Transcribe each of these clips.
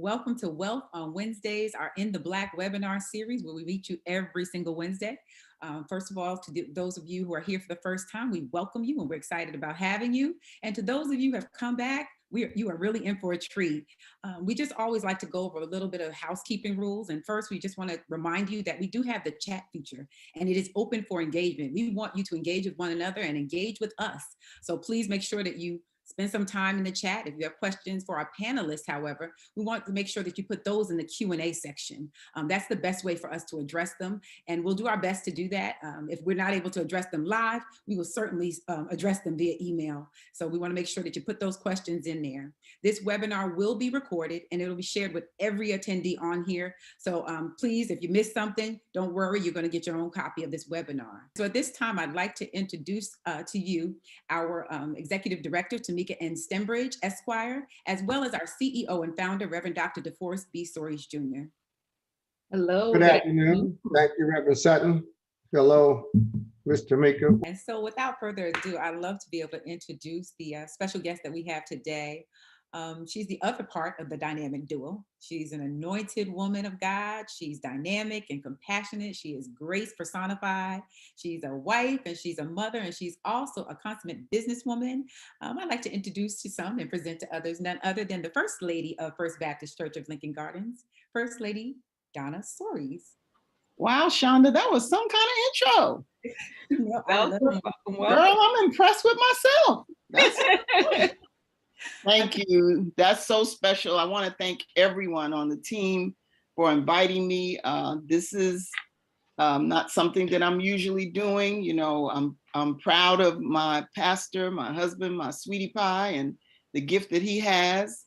Welcome to Wealth on Wednesdays, our In the Black webinar series where we meet you every single Wednesday. First of all, to those of you who are here for the first time, we welcome you and we're excited about having you. And to those of you who have come back, you are really in for a treat. We just always like to go over a little bit of housekeeping rules. And first, we just want to remind you that we do have the chat feature and it is open for engagement. We want you to engage with one another and engage with us. So please make sure that you spend some time in the chat. If you have questions for our panelists, however, we want to make sure that you put those in the Q&A section. That's the best way for us to address them. And we'll do our best to do that. If we're not able to address them live, we will certainly address them via email. So we want to make sure that you put those questions in there. This webinar will be recorded and it'll be shared with every attendee on here. So please, if you missed something, don't worry, you're going to get your own copy of this webinar. So at this time, I'd like to introduce to you our Executive Director, Tamika N. Stembridge, Esquire, as well as our CEO and founder, Reverend Dr. DeForest B. Soaries Jr. Hello. Good afternoon. Thank you, Reverend Sutton. Hello, Ms. Tamika. And so without further ado, I'd love to be able to introduce the special guest that we have today. She's the other part of the dynamic duo. She's an anointed woman of God. She's dynamic and compassionate. She is grace personified. She's a wife and she's a mother, and she's also a consummate businesswoman. I'd like to introduce to some and present to others none other than the First Lady of First Baptist Church of Lincoln Gardens, First Lady Donna Soaries. Wow, Shonda, that was some kind of intro. Welcome. Girl, I'm impressed with myself. Thank you. That's so special. I want to thank everyone on the team for inviting me. This is not something that I'm usually doing. You know, I'm proud of my pastor, my husband, my sweetie pie, and the gift that he has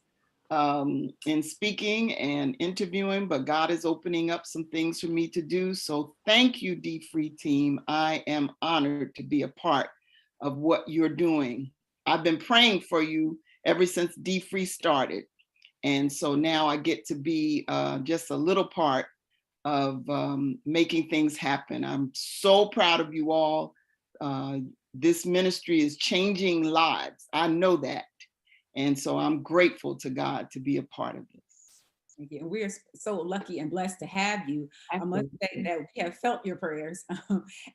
in speaking and interviewing, but God is opening up some things for me to do. So thank you, dfree team. I am honored to be a part of what you're doing. I've been praying for you ever since dfree started. And so now I get to be just a little part of making things happen. I'm so proud of you all. This ministry is changing lives. I know that. And so I'm grateful to God to be a part of this. Thank you. And we are so lucky and blessed to have you. I must say that we have felt your prayers.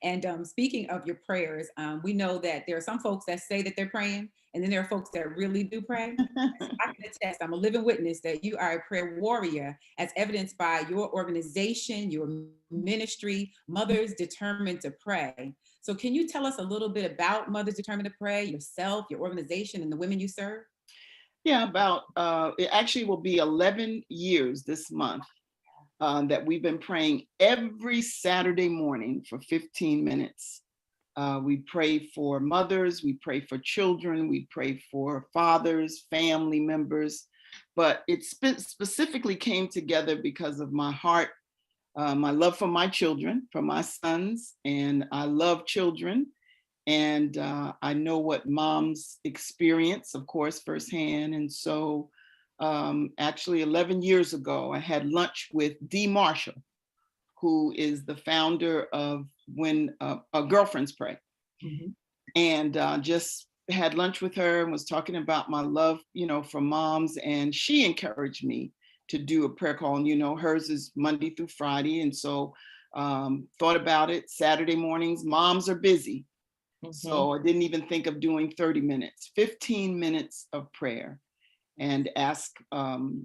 And speaking of your prayers, we know that there are some folks that say that they're praying, and then there are folks that really do pray. I can attest, I'm a living witness that you are a prayer warrior, as evidenced by your organization, your ministry, Mothers Determined to Pray. So can you tell us a little bit about Mothers Determined to Pray, yourself, your organization, and the women you serve? Yeah, it actually will be 11 years this month that we've been praying every Saturday morning for 15 minutes. We pray for mothers, we pray for children, we pray for fathers, family members, but it specifically came together because of my heart, my love for my children, for my sons, and I love children. And I know what moms experience, of course, firsthand. And so actually 11 years ago, I had lunch with Dee Marshall, who is the founder of When Girlfriends Pray. Mm-hmm. And just had lunch with her and was talking about my love, you know, for moms. And she encouraged me to do a prayer call. And, you know, hers is Monday through Friday. And so thought about it. Saturday mornings, moms are busy. Mm-hmm. So I didn't even think of doing 30 minutes, 15 minutes of prayer, and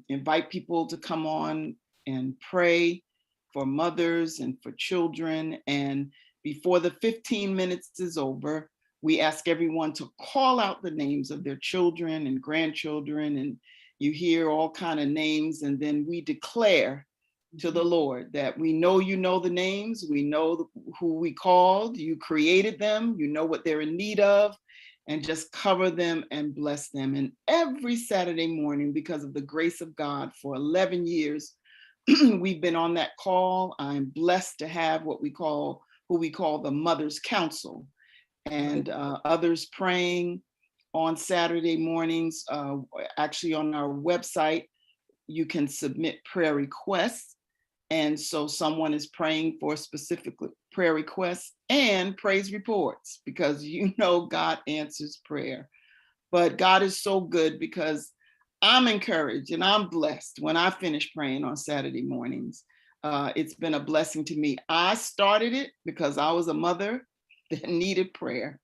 invite people to come on and pray for mothers and for children. And before the 15 minutes is over, we ask everyone to call out the names of their children and grandchildren. And you hear all kinds of names. And then we declare to the Lord that we know you know the names, we know who we called, you created them, you know what they're in need of, and just cover them and bless them. And every Saturday morning, because of the grace of God, for 11 years, we've been on that call. I'm blessed to have who we call the Mother's Council, and others praying on Saturday mornings. Actually on our website, you can submit prayer requests. And so someone is praying for specific prayer requests and praise reports, because you know God answers prayer. But God is so good, because I'm encouraged and I'm blessed when I finish praying on Saturday mornings. It's been a blessing to me. I started it because I was a mother that needed prayer.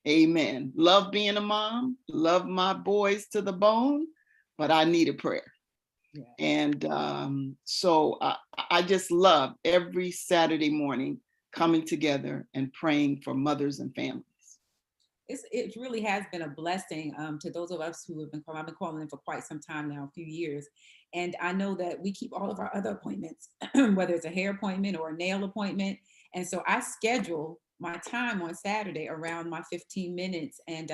Amen. Love being a mom, love my boys to the bone, but I needed prayer. Yeah. And so I just love every Saturday morning coming together and praying for mothers and families. It really has been a blessing to those of us who have been calling. I've been calling in for quite some time now, a few years. And I know that we keep all of our other appointments, whether it's a hair appointment or a nail appointment. And so I schedule my time on Saturday around my 15 minutes. And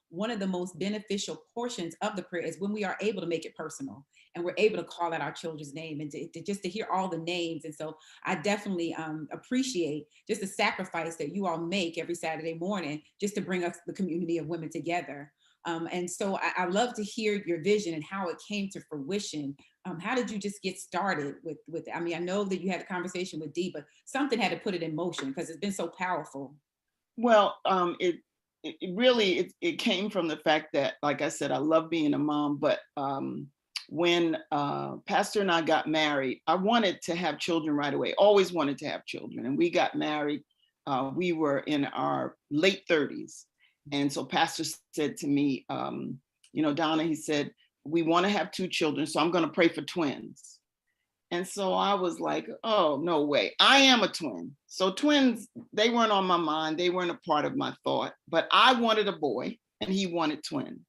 one of the most beneficial portions of the prayer is when we are able to make it personal and we're able to call out our children's name and just to hear all the names. And so I definitely appreciate just the sacrifice that you all make every Saturday morning just to bring us the community of women together. And so I love to hear your vision and how it came to fruition. How did you just get started with I mean, I know that you had a conversation with Dee, but something had to put it in motion because it's been so powerful. Well, it really came from the fact that, like I said, I love being a mom, but when Pastor and I got married, I wanted to have children right away, always wanted to have children. And we got married, we were in our late 30s. And so Pastor said to me, you know, Donna, he said, we want to have 2 children, so I'm going to pray for twins. And so I was like, oh, no way. I am a twin. So twins, they weren't on my mind. They weren't a part of my thought, but I wanted a boy and he wanted twins.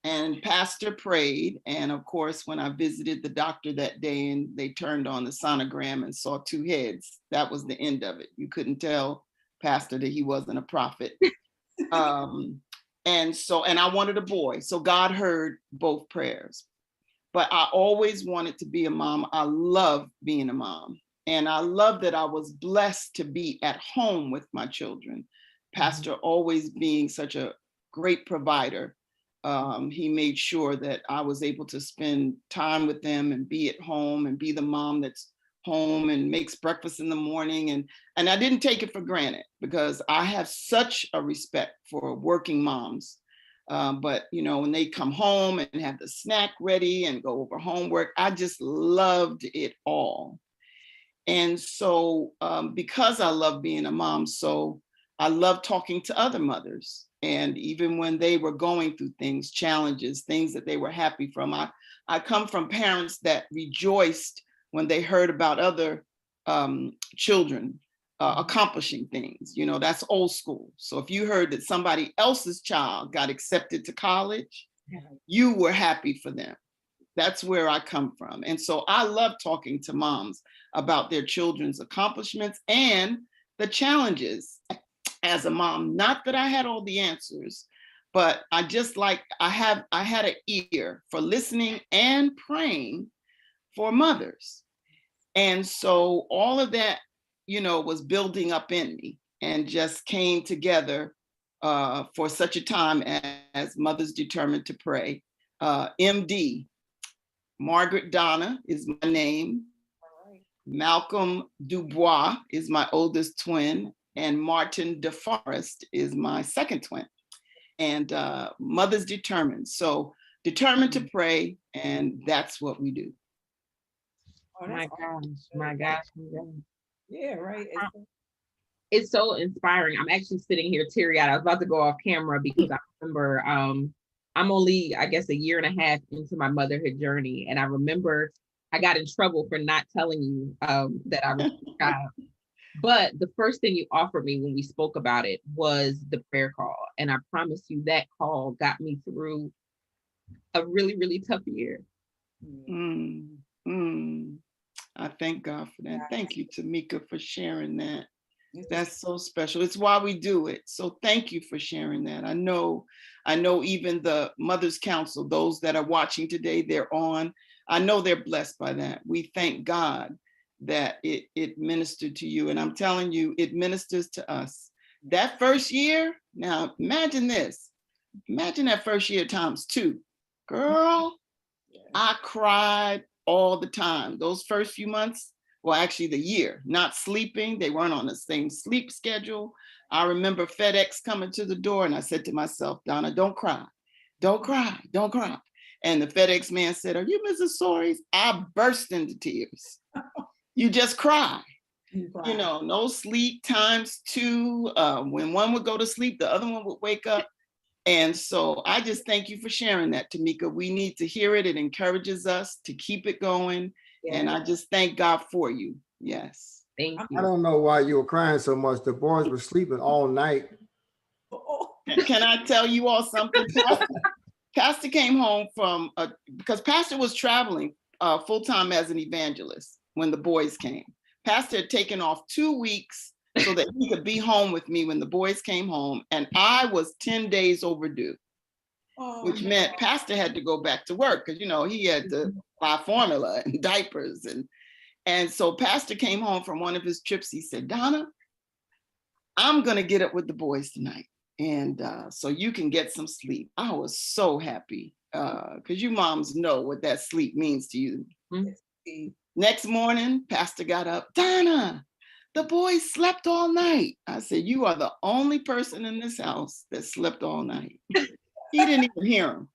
And Pastor prayed. And of course, when I visited the doctor that day and they turned on the sonogram and saw 2 heads, that was the end of it. You couldn't tell Pastor that he wasn't a prophet. And I wanted a boy. So God heard both prayers. But I always wanted to be a mom. I love being a mom. And I love that I was blessed to be at home with my children. Pastor always being such a great provider. He made sure that I was able to spend time with them and be at home and be the mom that's home and makes breakfast in the morning. And I didn't take it for granted because I have such a respect for working moms. But, you know, when they come home and have the snack ready and go over homework, I just loved it all. And so because I love being a mom, so I love talking to other mothers. And even when they were going through things, challenges, things that they were happy from, I come from parents that rejoiced when they heard about other children accomplishing things. You know, that's old school. So if you heard that somebody else's child got accepted to college, you were happy for them. That's where I come from. And so I love talking to moms about their children's accomplishments and the challenges as a mom. Not that I had all the answers, but I just like, I had an ear for listening and praying for mothers. And so all of that, you know, was building up in me and just came together for such a time as Mothers Determined to Pray. MD, Margaret Donna is my name. Malcolm Dubois is my oldest twin, and Martin DeForest is my second twin. And Mothers Determined. So determined to pray, and that's what we do. Oh, my gosh, my gosh, my gosh. Yeah, right. It's so inspiring. I'm actually sitting here teary-eyed. I was about to go off camera because I remember I'm only, I guess, a year and a half into my motherhood journey. And I remember I got in trouble for not telling you that I was a child. But the first thing you offered me when we spoke about it was the prayer call. And I promise you that call got me through a really, really tough year. I thank God for that. Thank you, Tamika, for sharing that. That's so special. It's why we do it. So thank you for sharing that. I know even the Mothers Council, those that are watching today, they're on. I know they're blessed by that. We thank God that it ministered to you. And I'm telling you, it ministers to us. That first year, now imagine this. Imagine that first year times 2. Girl, I cried all the time. Those first few months, well, actually the year, not sleeping. They weren't on the same sleep schedule. I remember FedEx coming to the door and I said to myself, Donna, don't cry. Don't cry. Don't cry. And the FedEx man said, "Are you Mrs. Soaries?" I burst into tears. You just cry. You know, no sleep times two. When one would go to sleep, the other one would wake up. And so I just thank you for sharing that, Tamika. We need to hear it. It encourages us to keep it going. Yeah. And I just thank God for you. Yes. Thank I you. don't know why you were crying so much. The boys were sleeping all night. Can I tell you all something? Pastor came home from, because Pastor was traveling full-time as an evangelist when the boys came. Pastor had taken off 2 weeks so that he could be home with me when the boys came home. And I was 10 days overdue, which meant Pastor had to go back to work because, you know, he had to buy formula and diapers. And so Pastor came home from one of his trips. He said, "Donna, I'm going to get up with the boys tonight. And so you can get some sleep." I was so happy because you moms know what that sleep means to you. Mm-hmm. Next morning, Pastor got up. "Donna, the boys slept all night." I said, "You are the only person in this house that slept all night." He didn't even hear him.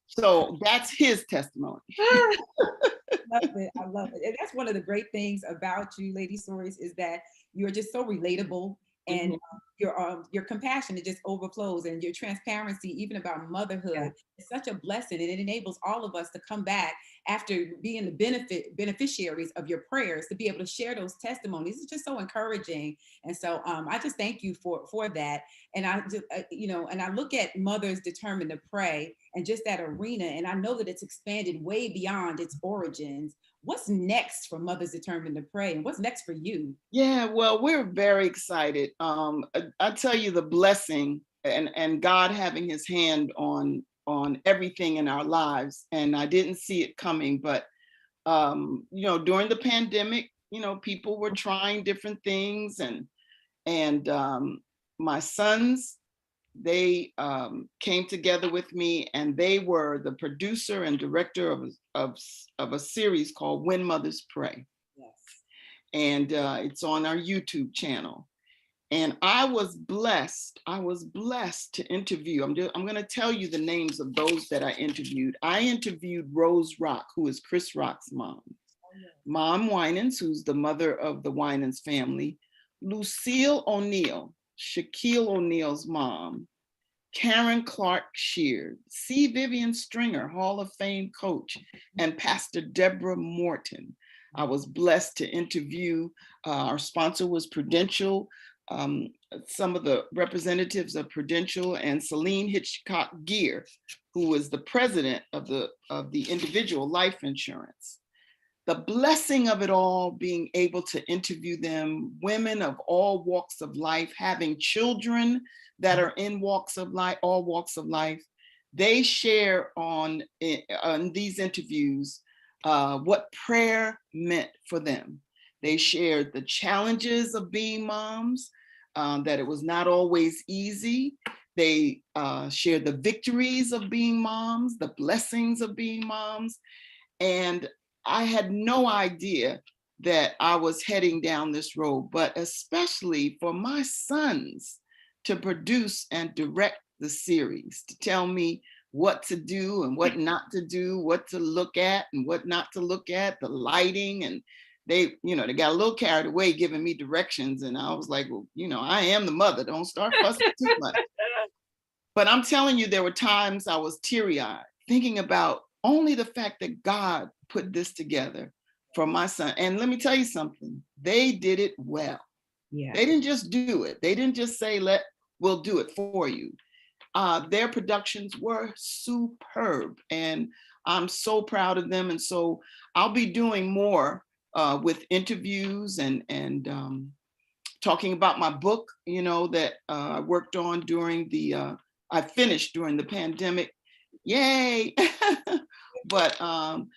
So that's his testimony. I love it. I love it. And that's one of the great things about you, Lady Soaries, is that you're just so relatable, and your compassion, it just overflows, and your transparency, even about motherhood, is such a blessing, and it enables all of us to come back after being the beneficiaries of your prayers, to be able to share those testimonies. It's just so encouraging. And so I just thank you for that. And I just, and I look at mothers determined to pray and just that arena, and I know that it's expanded way beyond its origins. What's next for Mothers Determined to Pray, and what's next for you? Yeah, well, we're very excited. I tell you, the blessing and God having his hand on everything in our lives. And I didn't see it coming, but during the pandemic, people were trying different things, and my sons, they came together with me, and they were the producer and director of a series called When Mothers Pray. Yes. And it's on our YouTube channel. And I was blessed to interview. I'm going to tell you the names of those that I interviewed. I interviewed Rose Rock, who is Chris Rock's mom. Mom Winans, who's the mother of the Winans family. Lucille O'Neill, Shaquille O'Neal's mom. Karen Clark Sheard, C. Vivian Stringer, Hall of Fame coach, and Pastor Deborah Morton. I was blessed to interview. Our sponsor was Prudential. Some of the representatives of Prudential, and Celine Hitchcock Gear, who was the president of the individual life insurance. The blessing of it all, being able to interview them, women of all walks of life, having children that are in all walks of life. They share on these interviews what prayer meant for them. They shared the challenges of being moms, that it was not always easy. They shared the victories of being moms, the blessings of being moms. And I had no idea that I was heading down this road, but especially for my sons to produce and direct the series, to tell me what to do and what not to do, what to look at and what not to look at, the lighting. And they got a little carried away giving me directions. And I was like, well, I am the mother, don't start fussing too much. But I'm telling you, there were times I was teary-eyed thinking about only the fact that God put this together for my son. And let me tell you something, they did it well. Yeah. They didn't just do it. They didn't just say, we'll do it for you. Their productions were superb, and I'm so proud of them. And so I'll be doing more with interviews and talking about my book, that I worked on I finished during the pandemic. Yay. But I'm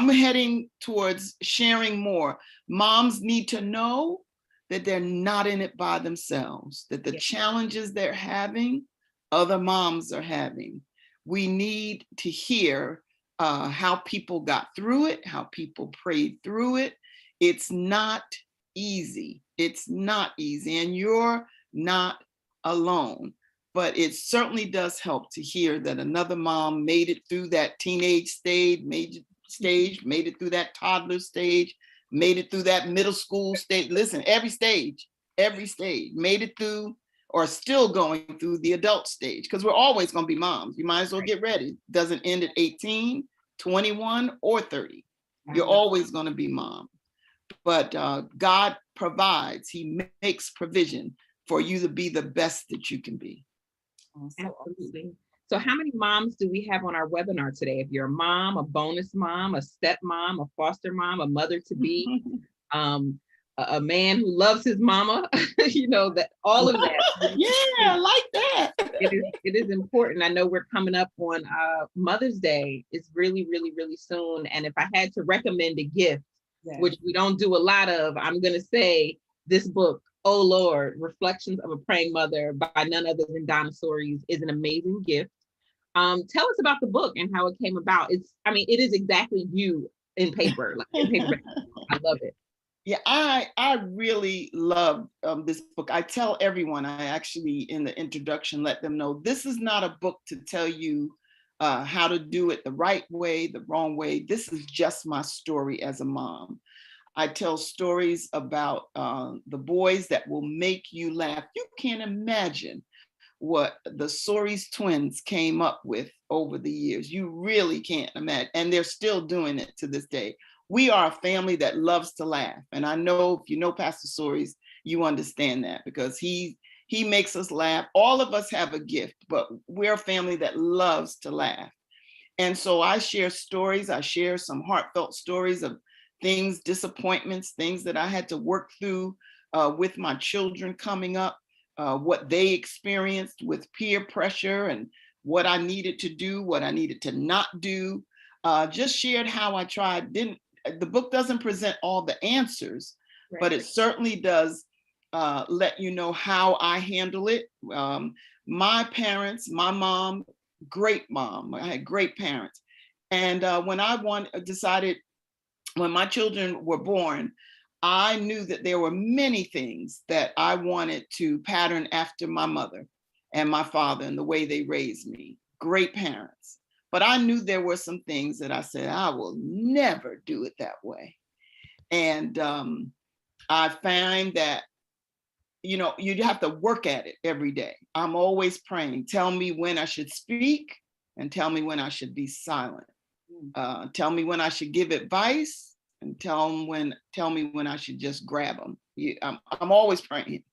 heading towards sharing more. Moms need to know that they're not in it by themselves, that the challenges they're having, other moms are having. We need to hear how people got through it, how people prayed through it. It's not easy. It's not easy, and you're not alone. but it certainly does help to hear that another mom made it through that teenage stage, made it through that toddler stage, made it through that middle school stage. Listen, every stage, made it through or still going through the adult stage, because we're always going to be moms. You might as well get ready. Doesn't end at 18, 21, or 30. You're always going to be mom. But God provides, he makes provision for you to be the best that you can be. Absolutely. So how many moms do we have on our webinar today? If you're a mom, a bonus mom, a stepmom, a foster mom, a mother to be, a man who loves his mama, you know, that all of that. Yeah, I like that. It is important. I know we're coming up on Mother's Day. It's really, really, really soon. And if I had to recommend a gift, which we don't do a lot of, I'm going to say this book, Oh Lord, Reflections of a Praying Mother by none other than Donna Soaries, is an amazing gift. Tell us about the book and how it came about. It is exactly you in paper, like in paperback. I love it. Yeah, I really love this book. I tell everyone, I actually in the introduction let them know this is not a book to tell you how to do it the right way, the wrong way. This is just my story as a mom. I tell stories about the boys that will make you laugh. You can't imagine what the Soaries twins came up with over the years. You really can't imagine. And they're still doing it to this day. We are a family that loves to laugh. And I know if you know Pastor Soaries, you understand that, because he makes us laugh. All of us have a gift, but we're a family that loves to laugh. And so I share stories. I share some heartfelt stories of things, disappointments, things that I had to work through with my children coming up, what they experienced with peer pressure and what I needed to do, what I needed to not do. Just shared how I tried. The book doesn't present all the answers, right, but it certainly does let you know how I handle it. My parents, my mom, great mom. I had great parents. And when decided, when my children were born, I knew that there were many things that I wanted to pattern after my mother and my father and the way they raised me. Great parents. But I knew there were some things that I said, I will never do it that way. And I find that, you know, you have to work at it every day. I'm always praying, tell me when I should speak and tell me when I should be silent. Tell me when I should give advice and tell me when I should just grab them. I'm always praying.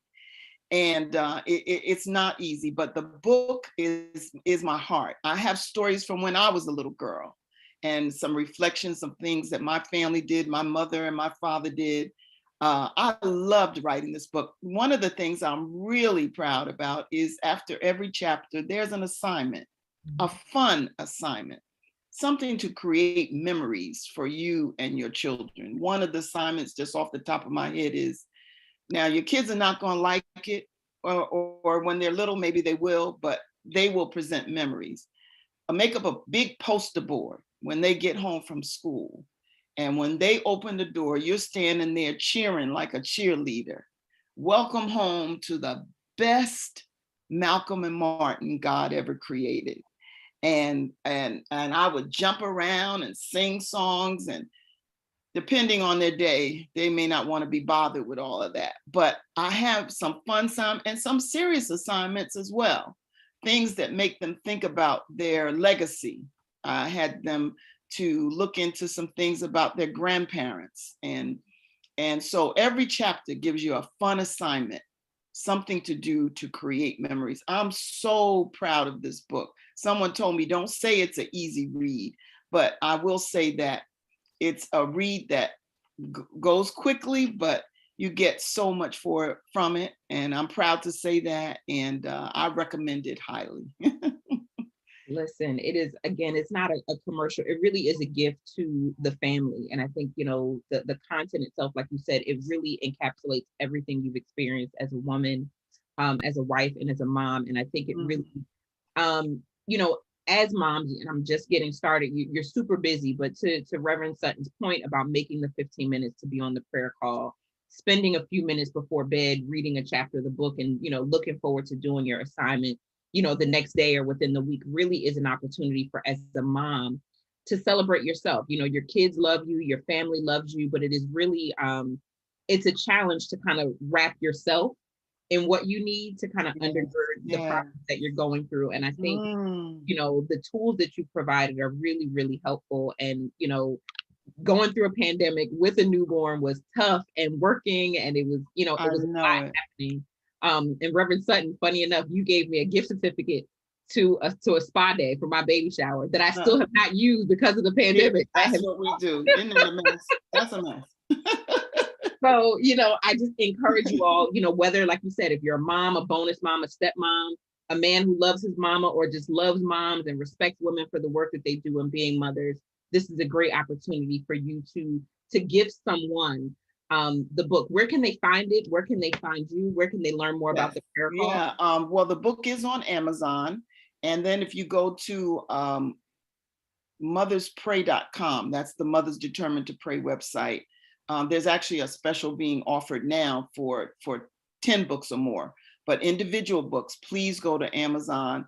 And it's not easy, but the book is my heart. I have stories from when I was a little girl and some reflections of things that my family did, my mother and my father did. I loved writing this book. One of the things I'm really proud about is after every chapter, there's an assignment, a fun assignment, something to create memories for you and your children. One of the assignments, just off the top of my head, is, now your kids are not going to like it, or when they're little, maybe they will, but they will present memories. Make up a big poster board when they get home from school. And when they open the door, you're standing there cheering like a cheerleader. Welcome home to the best Malcolm and Martin God ever created. And I would jump around and sing songs, and depending on their day, they may not want to be bothered with all of that. But I have some fun and some serious assignments as well, things that make them think about their legacy. I had them to look into some things about their grandparents. And so every chapter gives you a fun assignment, something to do to create memories. I'm so proud of this book. Someone told me, don't say it's an easy read, but I will say that it's a read that goes quickly, but you get so much from it. And I'm proud to say that. And I recommend it highly. Listen, it is, again, it's not a commercial. It really is a gift to the family. And I think, you know, the content itself, like you said, it really encapsulates everything you've experienced as a woman, as a wife, and as a mom. And I think it really, you know, as moms, and I'm just getting started, you're super busy, but to Reverend Sutton's point about making the 15 minutes to be on the prayer call, spending a few minutes before bed, reading a chapter of the book, and, you know, looking forward to doing your assignment, the next day or within the week really is an opportunity for, as a mom, to celebrate yourself. Your kids love you, your family loves you, but it is really, it's a challenge to kind of wrap yourself in what you need to kind of undergird the process that you're going through. And I think, the tools that you provided are really, really helpful. And, going through a pandemic with a newborn was tough, and working, and it was, it was a lot happening. And Reverend Sutton, funny enough, you gave me a gift certificate to a spa day for my baby shower that I still have not used because of the pandemic. That's what we do. Isn't that a mess? That's a mess. So, I just encourage you all, whether, like you said, if you're a mom, a bonus mom, a stepmom, a man who loves his mama or just loves moms and respects women for the work that they do in being mothers, this is a great opportunity for you to give someone the book. Where can they find it? Where can they find you? Where can they learn more about the prayer call? Yeah, well, the book is on Amazon. And then if you go to motherspray.com, that's the Mothers Determined to Pray website. There's actually a special being offered now for 10 books or more. But individual books, please go to Amazon.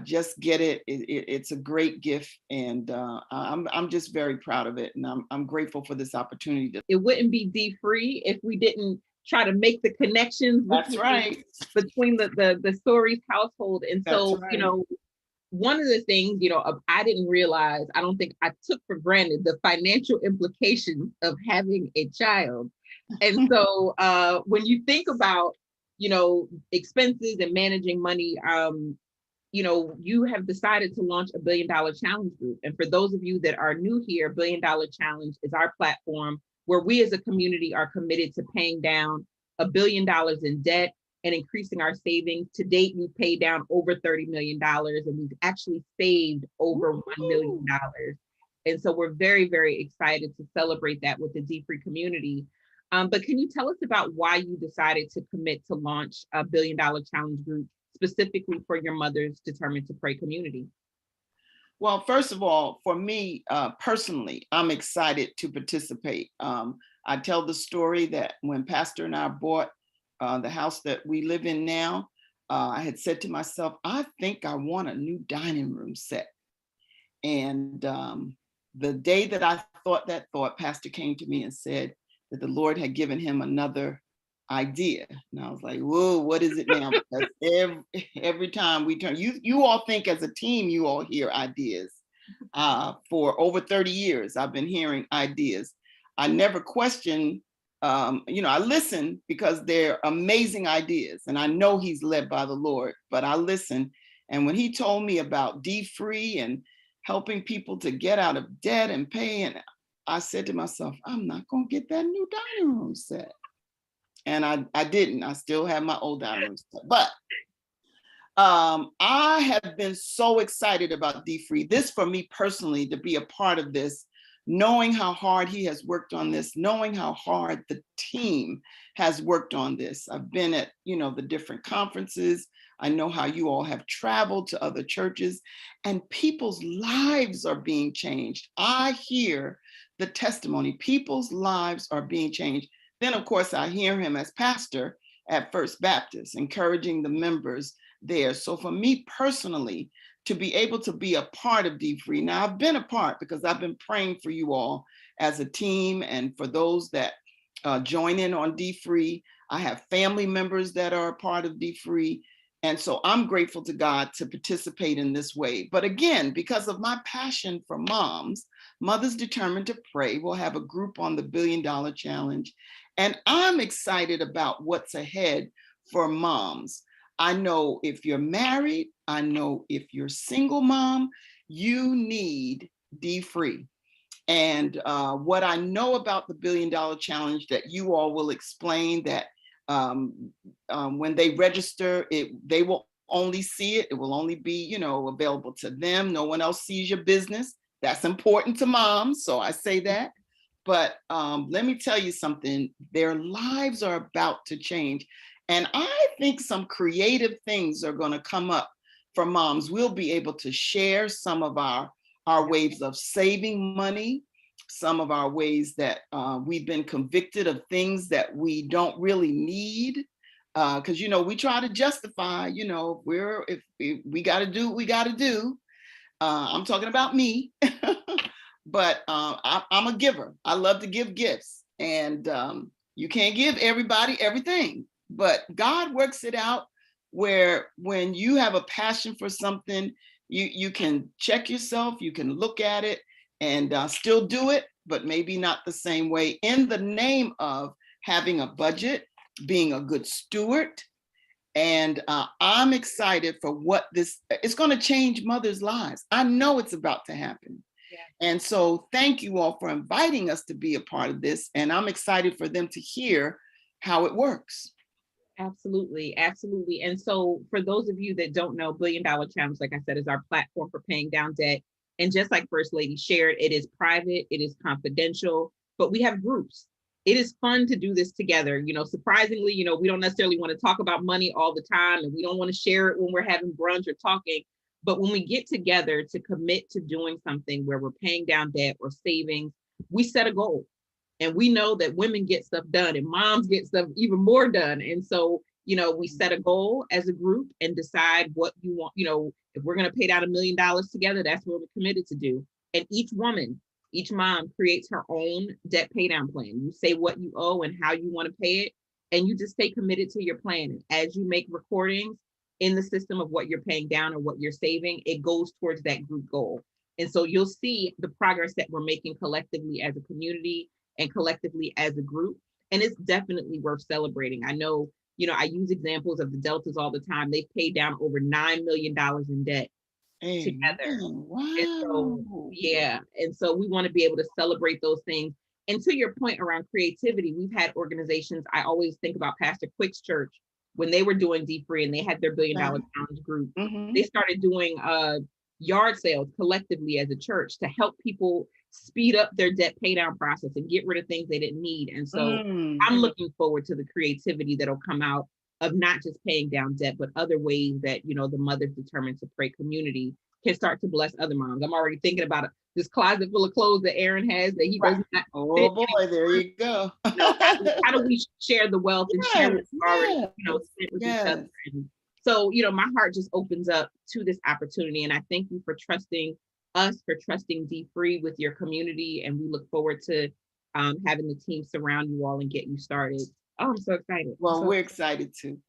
Just get it. It's a great gift, and I'm just very proud of it, and I'm grateful for this opportunity. It wouldn't be dfree if we didn't try to make the connections. That's right. Between the Soaries household, and so That's right. One of the things I didn't realize, I don't think I took for granted the financial implications of having a child, and so when you think about expenses and managing money, you have decided to launch a $1 Billion Challenge group. And for those of you that are new here, $1 Billion Challenge is our platform where we as a community are committed to paying down $1 billion in debt and increasing our savings. To date, we've paid down over $30 million, and we've actually saved over $1 million. And so we're very, very excited to celebrate that with the dfree community. But can you tell us about why you decided to commit to launch a $1 Billion Challenge group specifically for your Mothers Determined to Pray community? Well, first of all, for me personally, I'm excited to participate. I tell the story that when Pastor and I bought the house that we live in now, I had said to myself, I think I want a new dining room set. And the day that I thought that thought, Pastor came to me and said that the Lord had given him another idea. And I was like, whoa, what is it now? Because every time we turn, you all think as a team, you all hear ideas. For over 30 years, I've been hearing ideas. I never question, I listen because they're amazing ideas. And I know he's led by the Lord, but I listen. And when he told me about dfree and helping people to get out of debt and pay, and I said to myself, I'm not going to get that new dining room set. And I didn't. I still have my old dining room set. But I have been so excited about dfree. This, for me personally, to be a part of this, knowing how hard he has worked on this, knowing how hard the team has worked on this. I've been at, the different conferences. I know how you all have traveled to other churches, and people's lives are being changed. I hear the testimony. People's lives are being changed. Then, of course, I hear him as pastor at First Baptist, encouraging the members there. So for me personally, to be able to be a part of dfree, now I've been a part because I've been praying for you all as a team, and for those that join in on dfree. I have family members that are a part of dfree. And so I'm grateful to God to participate in this way. But again, because of my passion for moms, Mothers Determined to Pray will have a group on the $1 Billion Challenge. And I'm excited about what's ahead for moms. I know if you're married, I know if you're single mom, you need dfree. And what I know about the $1 Billion Challenge that you all will explain that when they register, they will only see it. It will only be, available to them. No one else sees your business. That's important to moms. So I say that. But let me tell you something. Their lives are about to change. And I think some creative things are going to come up for moms. We'll be able to share some of our ways of saving money, some of our ways that we've been convicted of things that we don't really need. Because we try to justify, if we got to do what we got to do. I'm talking about me, but I'm a giver. I love to give gifts, and you can't give everybody everything, but God works it out where when you have a passion for something, you can check yourself, you can look at it and still do it, but maybe not the same way, in the name of having a budget, being a good steward. And I'm excited for what it's going to change mothers' lives. I know it's about to happen. Yeah. And so thank you all for inviting us to be a part of this. And I'm excited for them to hear how it works. Absolutely, absolutely. And so for those of you that don't know, $1 Billion Challenge, like I said, is our platform for paying down debt. And just like First Lady shared, it is private, it is confidential, but we have groups. It is fun to do this together. Surprisingly, we don't necessarily want to talk about money all the time, and we don't want to share it when we're having brunch or talking. But when we get together to commit to doing something where we're paying down debt or savings, we set a goal. And we know that women get stuff done and moms get stuff even more done. And so, we set a goal as a group and decide what you want. If we're going to pay down $1 million together, that's what we're committed to do. And each mom creates her own debt pay down plan. You say what you owe and how you want to pay it, and you just stay committed to your plan. And as you make recordings in the system of what you're paying down or what you're saving, it goes towards that group goal. And so you'll see the progress that we're making collectively as a community and collectively as a group. And it's definitely worth celebrating. I know, I use examples of the Deltas all the time. They've paid down over $9 million in debt together. Wow. And so, yeah. And so we want to be able to celebrate those things. And to your point around creativity, we've had organizations. I always think about Pastor Quick's church when they were doing dfree and they had their $1 Billion Challenge group. Mm-hmm. They started doing yard sales collectively as a church to help people speed up their debt pay down process and get rid of things they didn't need. And so I'm looking forward to the creativity that'll come out of not just paying down debt, but other ways that, the Mothers Determined to Pray community can start to bless other moms. I'm already thinking about this closet full of clothes that Aaron has that he does not. Oh boy, there you go. How do we share the wealth and share what's already, spent with each other? And so, my heart just opens up to this opportunity. And I thank you for trusting us, for trusting dfree with your community. And we look forward to having the team surround you all and get you started. Oh, I'm so excited. Well, we're excited too.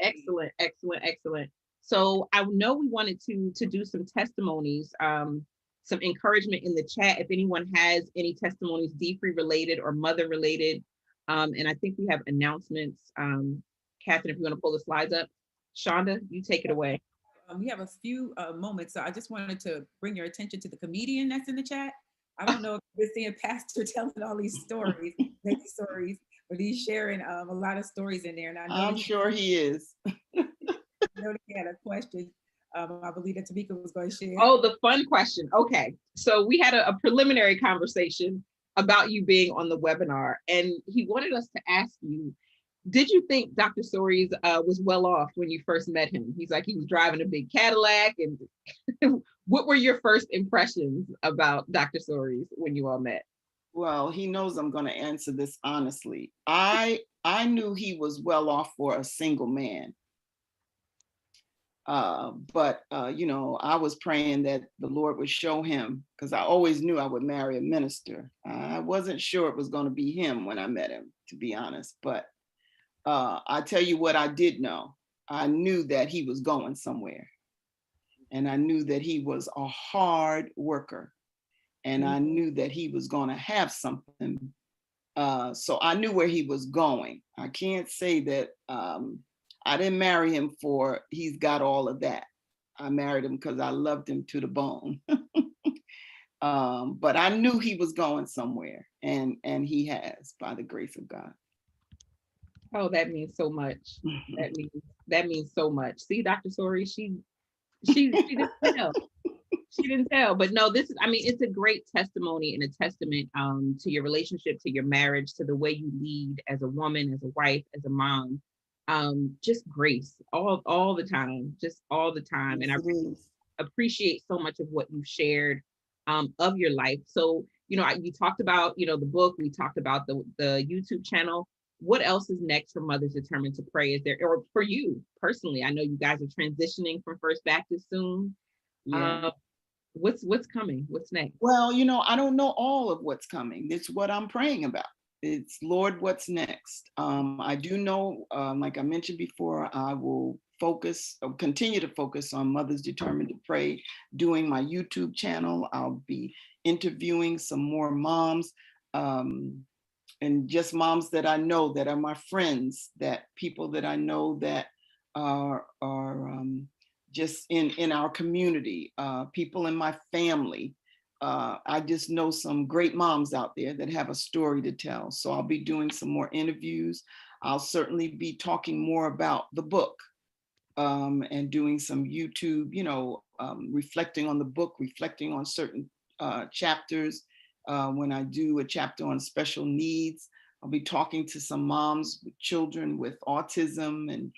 Excellent, excellent, excellent. So I know we wanted to do some testimonies, some encouragement in the chat. If anyone has any testimonies, dfree related or mother related. And I think we have announcements. Catherine, if you want to pull the slides up. Shonda, you take it away. We have a few moments, so I just wanted to bring your attention to the comedian that's in the chat. I don't know if you're seeing Pastor telling all these stories, baby stories, but he's sharing a lot of stories in there. And I'm sure he is. I know he had a question. I believe that Tamika was going to share. Oh, the fun question. Okay, so we had a preliminary conversation about you being on the webinar, and he wanted us to ask you, did you think Dr. Soaries was well off when you first met him? He's like, he was driving a big Cadillac. And what were your first impressions about Dr. Soaries when you all met? Well, he knows I'm going to answer this honestly. I knew he was well off for a single man. But I was praying that the Lord would show him, because I always knew I would marry a minister. I wasn't sure it was going to be him when I met him, to be honest. But I tell you what I did know. I knew that he was going somewhere. And I knew that he was a hard worker. And I knew that he was going to have something. So I knew where he was going. I can't say that I didn't marry him for he's got all of that. I married him because I loved him to the bone. But I knew he was going somewhere. And he has, by the grace of God. Oh, that means so much. That means so much. See, Dr. Soaries, she didn't tell. She didn't tell. But no, it's a great testimony and a testament to your relationship, to your marriage, to the way you lead as a woman, as a wife, as a mom. Just grace all the time, just all the time. And I appreciate so much of what you shared of your life. So, you talked about, the book, we talked about the YouTube channel. what else is next for Mothers Determined to Pray? Is there, or for you personally? I know you guys are transitioning from First Baptist soon. Yeah. What's coming? What's next? Well, you know, I don't know all of what's coming. It's what I'm praying about. It's Lord, what's next? I do know, like I mentioned before, I will continue to focus on Mothers Determined to Pray, doing my YouTube channel. I'll be interviewing some more moms, and just moms that I know that are my friends, that people that I know that are just in our community, people in my family. I just know some great moms out there that have a story to tell. So I'll be doing some more interviews. I'll certainly be talking more about the book, and doing some YouTube, reflecting on the book, reflecting on certain chapters. When I do a chapter on special needs, I'll be talking to some moms with children with autism, and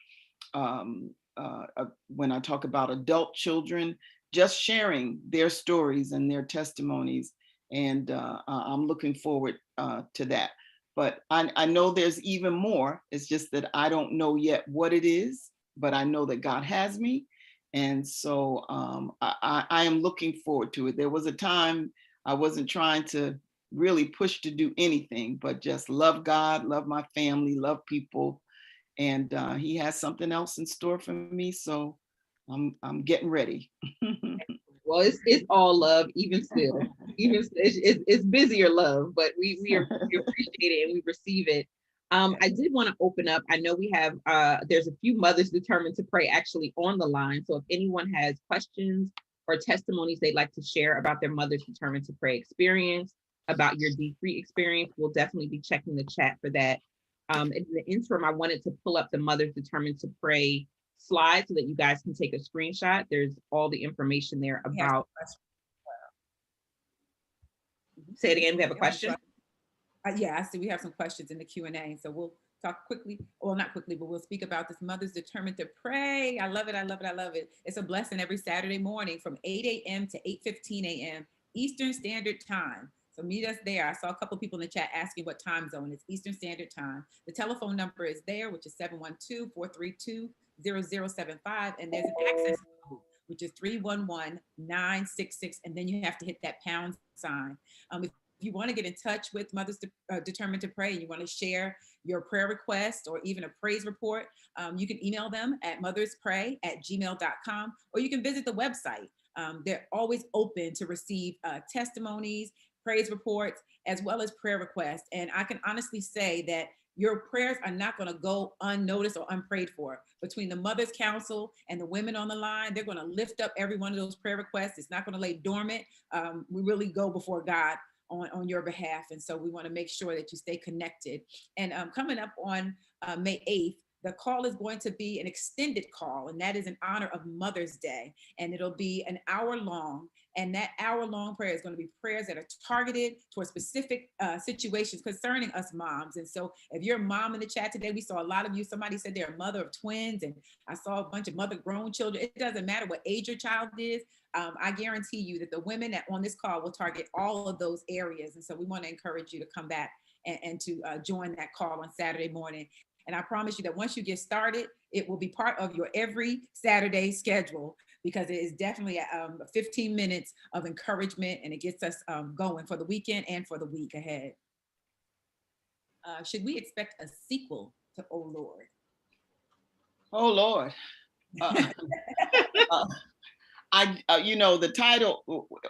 when I talk about adult children, just sharing their stories and their testimonies. And I'm looking forward to that. But I know there's even more. It's just that I don't know yet what it is, but I know that God has me. And so I am looking forward to it. There was a time I wasn't trying to really push to do anything, but just love God, love my family, love people. And he has something else in store for me. So I'm getting ready. Well, it's all love, even still. It's busier love, but we appreciate it and we receive it. I did want to open up. I know we have there's a few mothers determined to pray actually on the line. So if anyone has questions or testimonies they'd like to share about their mothers determined to pray experience, about your dfree experience, we'll definitely be checking the chat for that. In the interim, I wanted to pull up the Mothers Determined to Pray slide so that you guys can take a screenshot. There's all the information there about. Say it again. We have a question. Yeah, I see we have some questions in the Q&A. So we'll talk quickly, well, not quickly, but we'll speak about this Mothers Determined to Pray. I love it. I love it. I love it. It's a blessing every Saturday morning from 8 a.m. to 8:15 a.m. Eastern Standard Time. So meet us there. I saw a couple of people in the chat asking what time zone. It's Eastern Standard Time. The telephone number is there, which is 712-432-0075. And there's an access code, which is 311-966. And then you have to hit that pound sign. If you want to get in touch with Mothers Determined to Pray and you want to share your prayer request or even a praise report, you can email them at motherspray@gmail.com, or you can visit the website. They're always open to receive testimonies, praise reports, as well as prayer requests. And I can honestly say that your prayers are not going to go unnoticed or unprayed for. Between the Mothers Council and the women on the line, they're going to lift up every one of those prayer requests. It's not going to lay dormant. We really go before God on your behalf. And so we want to make sure that you stay connected. And coming up on May 8th, the call is going to be an extended call, and that is in honor of Mother's Day. And it'll be an hour long. And that hour-long prayer is going to be prayers that are targeted towards specific situations concerning us moms. And so if you're a mom in the chat today, we saw a lot of you. Somebody said they're a mother of twins, and I saw a bunch of mother-grown children. It doesn't matter what age your child is. I guarantee you that the women that on this call will target all of those areas. And so we want to encourage you to come back and to join that call on Saturday morning. And I promise you that once you get started, it will be part of your every Saturday schedule, because it is definitely 15 minutes of encouragement, and it gets us going for the weekend and for the week ahead. Should we expect a sequel to Oh Lord? Oh Lord. The title,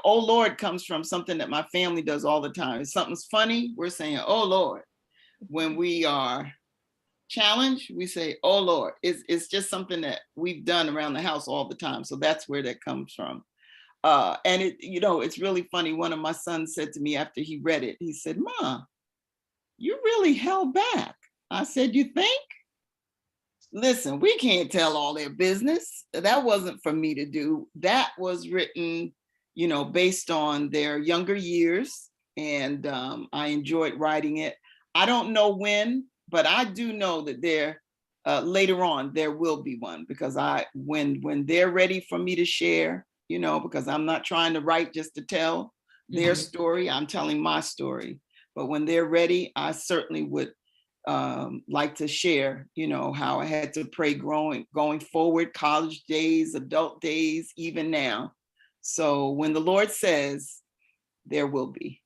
Oh Lord, comes from something that my family does all the time. If something's funny, we're saying, Oh Lord. When we are challenged, we say, Oh Lord. It's just something that we've done around the house all the time. So that's where that comes from. And it's really funny. One of my sons said to me after he read it, he said, Ma, you really held back. I said, you think? Listen, we can't tell all their business. That wasn't for me to do. That was written, based on their younger years. And I enjoyed writing it. I don't know when, but I do know that later on, there will be one, because when they're ready for me to share, because I'm not trying to write just to tell their story, I'm telling my story. But when they're ready, I certainly would like to share, how I had to pray going forward, college days, adult days, even now. So when the Lord says, there will be.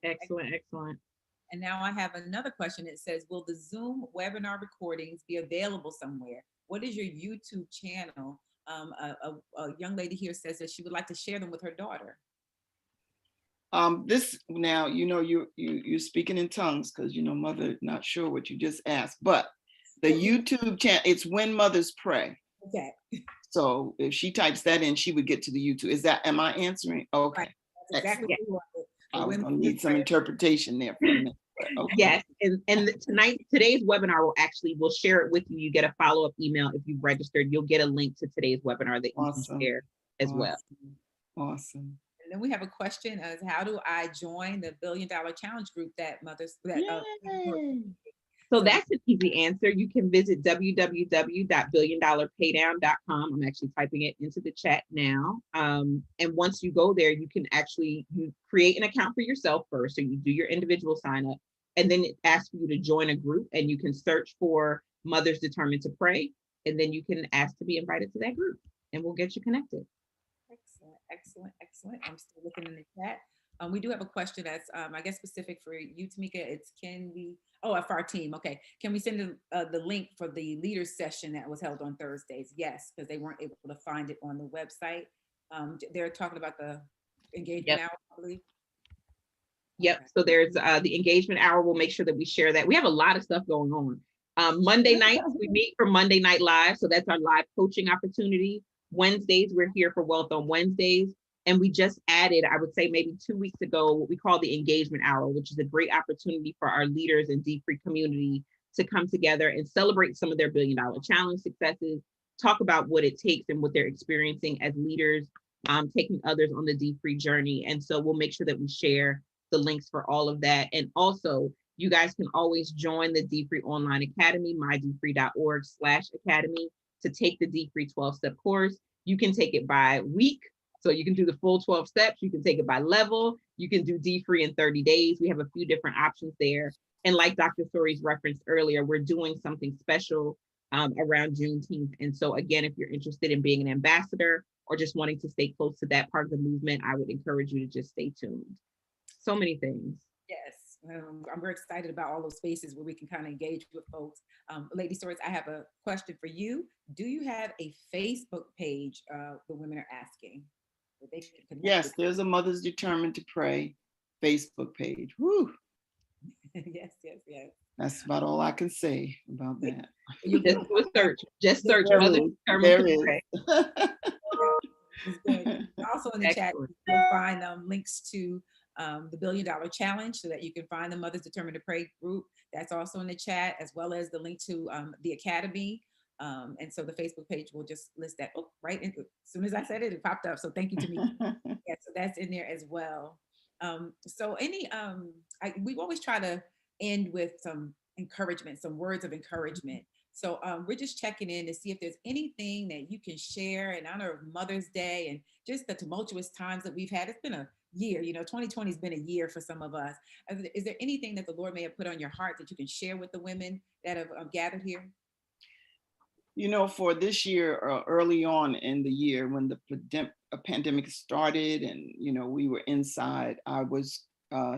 Excellent, excellent. And now I have another question. It says, will the Zoom webinar recordings be available somewhere? What is your YouTube channel? A young lady here says that she would like to share them with her daughter. This now, you're speaking in tongues because, mother, not sure what you just asked, but the YouTube channel, it's When Mothers Pray. Okay. So if she types that in, she would get to the YouTube. Am I answering? Okay. Right. That's exactly what we want. I was gonna need some interpretation there for a minute. Okay. Yes, and today's webinar will share it with you. You get a follow-up email if you've registered. You'll get a link to today's webinar that you can share as well. Awesome. And then we have a question as how do I join the $1 Billion Challenge group that mothers So that's an easy answer. You can visit www.billiondollarpaydown.com. I'm actually typing it into the chat now. And once you go there, you can you create an account for yourself first. So you do your individual sign up, and then it asks for you to join a group, and you can search for Mothers Determined to Pray. And then you can ask to be invited to that group, and we'll get you connected. Excellent. I'm still looking in the chat. We do have a question that's, I guess, specific for you, Tamika. It's for our team. Okay. Can we send the link for the leaders session that was held on Thursdays? Yes, because they weren't able to find it on the website. They're talking about the engagement hour, I believe. Yep. Okay. So there's the engagement hour. We'll make sure that we share that. We have a lot of stuff going on. Monday nights, we meet for Monday Night Live. So that's our live coaching opportunity. Wednesdays, we're here for Wealth on Wednesdays. And we just added, I would say maybe 2 weeks ago, what we call the engagement hour, which is a great opportunity for our leaders and dfree community to come together and celebrate some of their $1 Billion Challenge successes, talk about what it takes and what they're experiencing as leaders, taking others on the dfree journey. And so we'll make sure that we share the links for all of that. And also, you guys can always join the dfree Online Academy, mydfree.org/academy, to take the dfree 12-step course. You can take it by week. So you can do the full 12 steps. You can take it by level. You can do dfree in 30 days. We have a few different options there. And like Dr. Soaries referenced earlier, we're doing something special around Juneteenth. And so again, if you're interested in being an ambassador or just wanting to stay close to that part of the movement, I would encourage you to just stay tuned. So many things. Yes, I'm very excited about all those spaces where we can kind of engage with folks. Lady Soaries, I have a question for you. Do you have a Facebook page? The women are asking. Yes, there's a Mothers Determined to Pray Facebook page. Woo. Yes. That's about all I can say about that. You just do a search. Just search Mothers Determined to Pray. Also in the chat, you'll find links to the $1 Billion Challenge so that you can find the Mothers Determined to Pray group. That's also in the chat, as well as the link to the Academy. And so the Facebook page will just list that. Oh, right. As soon as I said it, it popped up. So thank you to me. Yeah, so that's in there as well. So we always try to end with some encouragement, some words of encouragement. So we're just checking in to see if there's anything that you can share in honor of Mother's Day and just the tumultuous times that we've had. It's been a year, 2020 has been a year for some of us. Is there anything that the Lord may have put on your heart that you can share with the women that have gathered here? For this year, early on in the year when the pandemic started and, we were inside, I was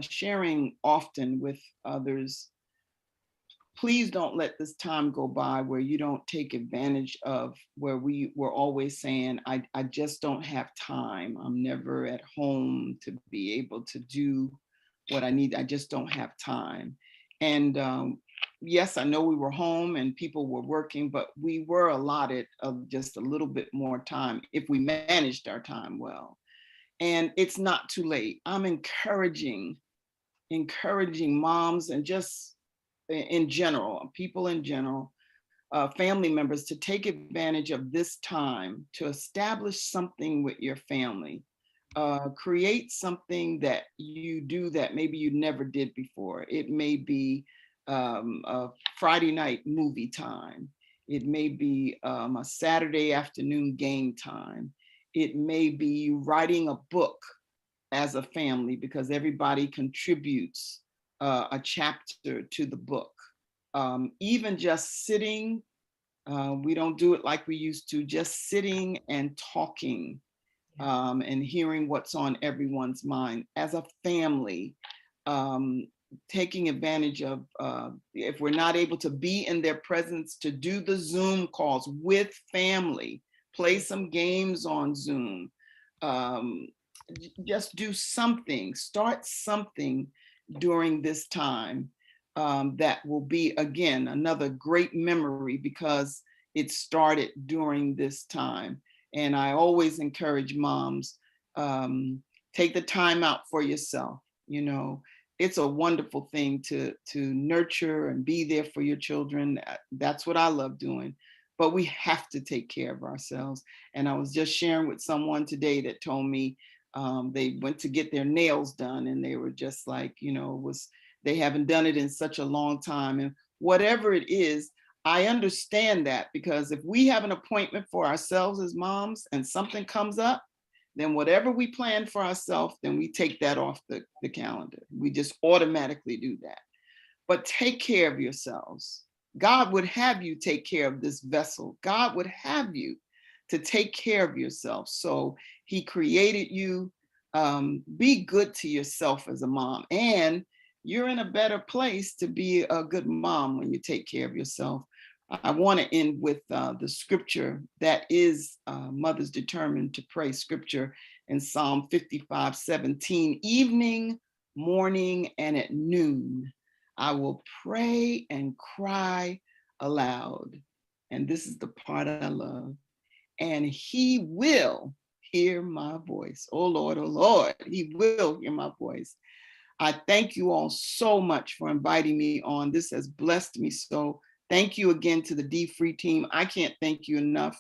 sharing often with others, please don't let this time go by where you don't take advantage of where we were always saying, I just don't have time. I'm never at home to be able to do what I need. I just don't have time. And yes, I know we were home and people were working, but we were allotted just a little bit more time if we managed our time well. And it's not too late. I'm encouraging moms and just in general, people in general, family members to take advantage of this time to establish something with your family. Create something that you do that maybe you never did before. It may be a Friday night movie time. It may be a Saturday afternoon game time. It may be writing a book as a family because everybody contributes a chapter to the book. Even just sitting, we don't do it like we used to, just sitting and talking, and hearing what's on everyone's mind as a family, taking advantage of, if we're not able to be in their presence, to do the Zoom calls with family, play some games on Zoom, just do something, start something during this time, that will be, again, another great memory because it started during this time. And I always encourage moms, take the time out for yourself. You know, it's a wonderful thing to nurture and be there for your children. That's what I love doing. But we have to take care of ourselves. And I was just sharing with someone today that told me, they went to get their nails done and they were just like, they haven't done it in such a long time. And whatever it is, I understand that, because if we have an appointment for ourselves as moms and something comes up, then whatever we plan for ourselves, then we take that off the calendar. We just automatically do that. But take care of yourselves. God would have you take care of this vessel. God would have you to take care of yourself. So he created you. Be good to yourself as a mom. And you're in a better place to be a good mom when you take care of yourself. I want to end with the scripture that is Mothers Determined to Pray scripture in Psalm 55:17. Evening, morning, and at noon, I will pray and cry aloud. And this is the part I love. And he will hear my voice. Oh Lord, he will hear my voice. I thank you all so much for inviting me on. This has blessed me so. Thank you again to the dfree team. I can't thank you enough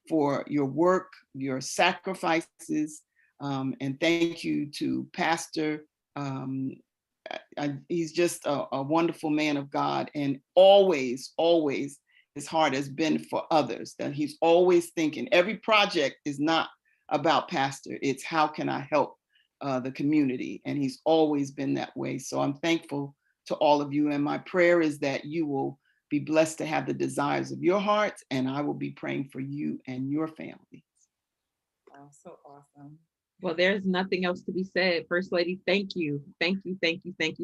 for your work, your sacrifices, and thank you to Pastor. He's just a wonderful man of God, and always his heart has been for others, that he's always thinking. Every project is not about Pastor, it's how can I help the community, and he's always been that way. So I'm thankful to all of you, and my prayer is that you will be blessed to have the desires of your hearts, and I will be praying for you and your families. Wow, so awesome. Well, there's nothing else to be said. First Lady, thank you. Thank you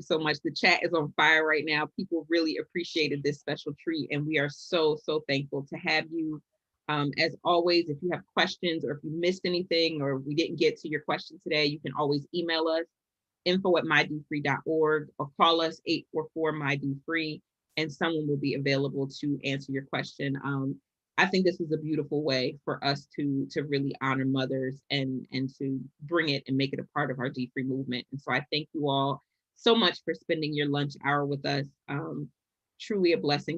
so much. The chat is on fire right now. People really appreciated this special treat, and we are so thankful to have you. As always, if you have questions or if you missed anything or we didn't get to your question today, you can always email us, info@mydfree.org, or call us 844-MYDFREE, and someone will be available to answer your question. I think this was a beautiful way for us to really honor mothers and to bring it and make it a part of our dfree movement. And so I thank you all so much for spending your lunch hour with us. Truly a blessing.